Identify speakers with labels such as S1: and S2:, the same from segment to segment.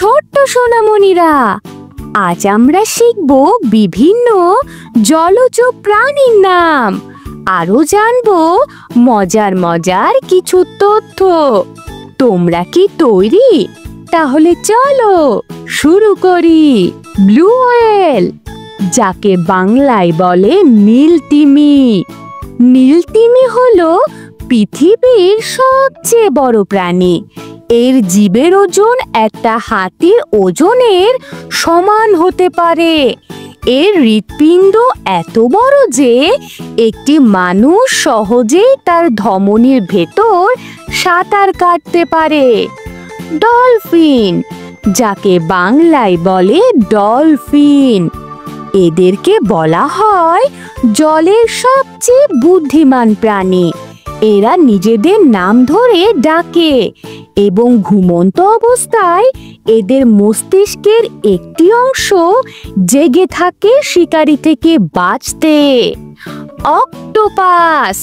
S1: ছোট্ট সোনামণিরা, আজ আমরা শিখব বিভিন্ন জলজ প্রাণীর নাম। আরো জানবো মজার মজার কিছু তথ্য। তোমরা কি তৈরি? তাহলে চলো শুরু করি। ব্লু হোয়েল, যাকে বাংলায় বলে নীল তিমি। নীল তিমি হলো পৃথিবীর সবচেয়ে বড় প্রাণী। এর জীবের ওজন একটা হাতির ওজনের সমান হতে পারে। এর হৃৎপিণ্ড এত বড় যে একটি মানুষ সহজেই তার ধমনীর ভেতর সাঁতার কাটতে পারে। ডলফিন, যাকে বাংলায় বলে ডলফিন। এদেরকে বলা হয় জলের সবচেয়ে বুদ্ধিমান প্রাণী। এরা নিজেদের নাম ধরে ডাকে এবং ঘুমন্ত অবস্থায় এদের মস্তিষ্কের একটি অংশ জেগে থাকে শিকারি থেকে বাঁচতে। অক্টোপাস,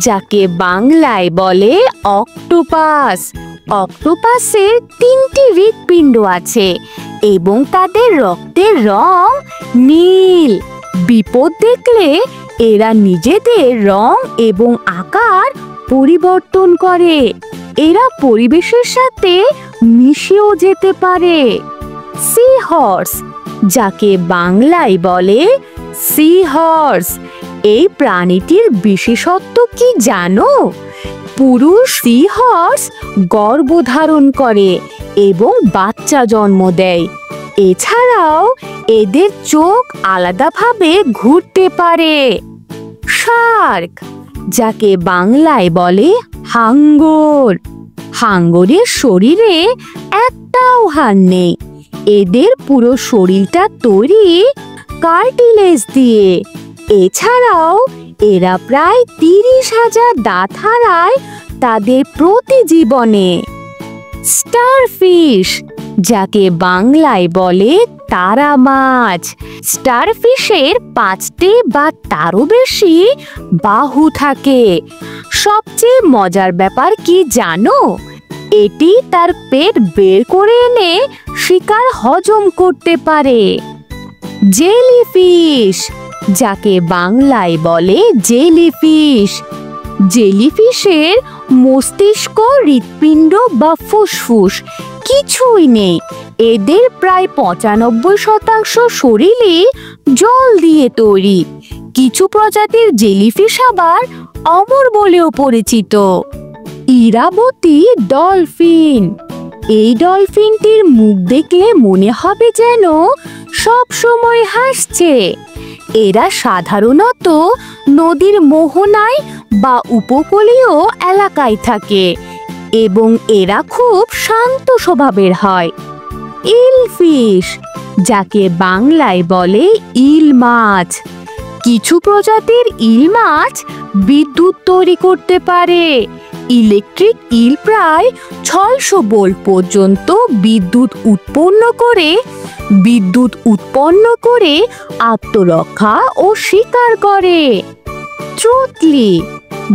S1: যাকে বাংলায় বলে অক্টোপাস। অক্টোপাসের 3টি হৃৎপিণ্ড আছে এবং তাদের রক্তের রং নীল। বিপদ দেখলে এরা নিজেদের রং এবং আকার পরিবর্তন করে। এরা পরিবেশের সাথে মিশেও যেতে পারে। সি হর্স, যাকে বাংলায় বলে সি হর্স। এই প্রাণীটির বিশেষত্ব কি জানো? পুরুষ সি হর্স গর্ভধারণ করে এবং বাচ্চা জন্ম দেয়। এছাড়াও এদের চোখ আলাদাভাবে ঘুরতে পারে। শার্ক, যাকে বাংলায় বলে হাঙ্গর। হাঙ্গরের শরীরে একটাও হাড় নেই। এদের পুরো শরীরটা তৈরি কার্টিলেজ দিয়ে। এছাড়াও এরা প্রায় 30,000 দাঁত হারায় তাদের প্রতিজীবনে। স্টারফিশ, যাকে বাংলায় বলে তারা মাছ। স্টারফিশের 5টি বা তারও বেশি বাহু থাকে। সবচেয়ে মজার ব্যাপার কি জানো? এটি তার পেট বের করে এনে শিকার হজম করতে পারে। জেলিফিশ, যাকে বাংলায় বলে জেলিফিশ। জেলিফিশের মস্তিষ্ক, হৃৎপিণ্ড বা ফুসফুস কিছুই নেই। এদের প্রায় 95% শরীরই জল দিয়ে তৈরি। কিছু প্রজাতির জেলিফিশ আবার অমর বলেও পরিচিত। ইরাবতী ডলফিন, এই ডলফিনটির মুখ দেখলে মনে হবে যেন সব সময় হাসছে। এরা সাধারণত নদীর মোহনায় বা উপকূলীয় এলাকায় থাকে এবং এরা খুব শান্ত স্বভাবের হয়। ইলফিশ, যাকে বাংলায় বলে ইল মাছ। কিছু প্রজাতির ইল মাছ বিদ্যুৎ তৈরি করতে পারে। ইলেকট্রিক ইল প্রায় 600 ভোল্ট পর্যন্ত বিদ্যুৎ উৎপন্ন করে আত্মরক্ষা ও শিকার করে। চুতলি,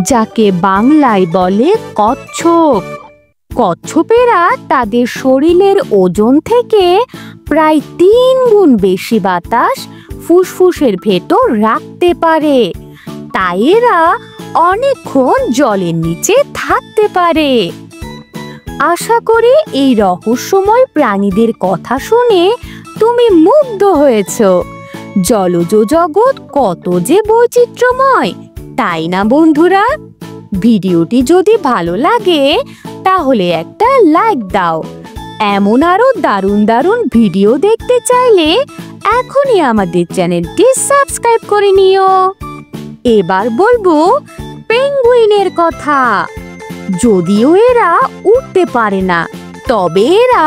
S1: যাকে বাংলায় বলে কচ্ছপ। কচ্ছপেরা তাদের শরীরের ওজন থেকে প্রায় 3 গুণ বেশি বাতাস ফুসফুসের ভেতর রাখতে পারে। তাই এরা অনেকক্ষণ জলের নিচে থাকতে পারে। আশা করি এই রহস্যময় প্রাণীদের কথা শুনে তুমি মুগ্ধ হয়েছ। জলজ জগৎ কত যে বৈচিত্র্যময়, তাই না বন্ধুরা? ভিডিওটি যদি ভালো লাগে তাহলে একটা লাইক দাও। এমন আরো দারুণ দারুণ ভিডিও দেখতে চাইলে এখনই আমাদের চ্যানেলটি সাবস্ক্রাইব করে নিও। এবার বলবো পেঙ্গুইনের কথা। যদিও এরা উঠতে পারে না, তবে এরা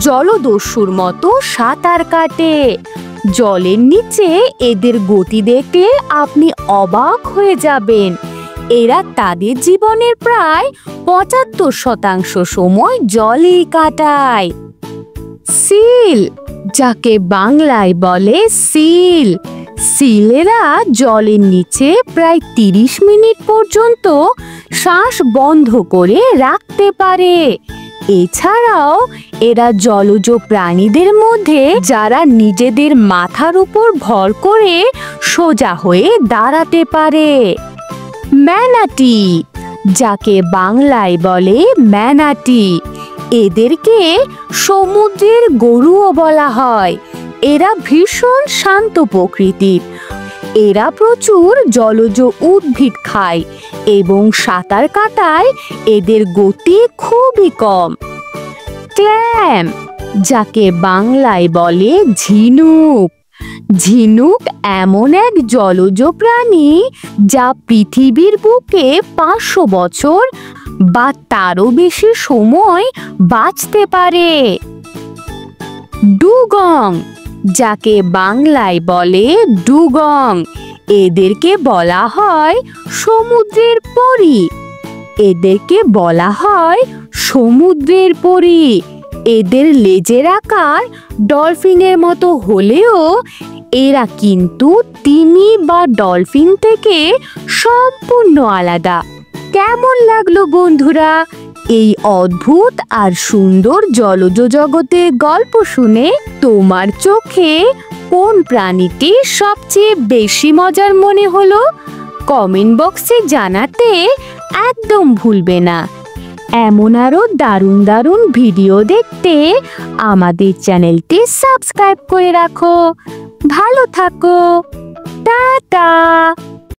S1: জলদস্যুর মতো সাঁতার কাটে। জলের নিচে এদের গতি দেখলে আপনি অবাক হয়ে যাবেন। এরা তাদের জীবনের প্রায় 75% সময় জলেই কাটায়। সিল, যাকে বাংলায় বলে সিল। সিলেরা জলের নিচে প্রায় 30 মিনিট পর্যন্ত শ্বাস বন্ধ করে রাখতে পারে। এছাড়াও এরা জলজ প্রাণীদের মধ্যে যারা নিজেদের মাথার উপর ভর করে সোজা হয়ে দাঁড়াতে পারে। ম্যানাটি, যাকে বাংলায় বলে ম্যানাটি, এদেরকে সমুদ্রের গরুও বলা হয়। এরা ভীষণ শান্ত প্রকৃতির। এরা প্রচুর জলজ উদ্ভিদ খায় এবং সাঁতার কাটায় এদের গতি খুবই কম। ক্ল্যাম, যাকে বাংলায় বলে ঝিনুক, ঝিনুক এমন এক জলজ প্রাণী যা পৃথিবীর বুকে 500 বছর বা তারও বেশি সময় বাঁচতে পারে। ডুগং, যাকে বাংলায় বলে ডুগং, এদেরকে বলা হয় সমুদ্রের পরী। এদেরকে বলা হয় সমুদ্রের পরী। এদের লেজের আকার ডলফিনের মতো হলেও এরা কিন্তু তিমি বা ডলফিন থেকে সম্পূর্ণ আলাদা। কেমন লাগলো বন্ধুরা এই অদ্ভুত আর সুন্দর জলজ জগতের গল্প শুনে? তোমার চোখে কোন প্রাণীটি সবচেয়ে বেশি মজার মনে হলো? কমেন্ট বক্সে জানাতে একদম ভুলবে না। এমন আরো দারুণ দারুণ ভিডিও দেখতে আমাদের চ্যানেলটি সাবস্ক্রাইব করে রাখো। ভালো থাকো। টাটা।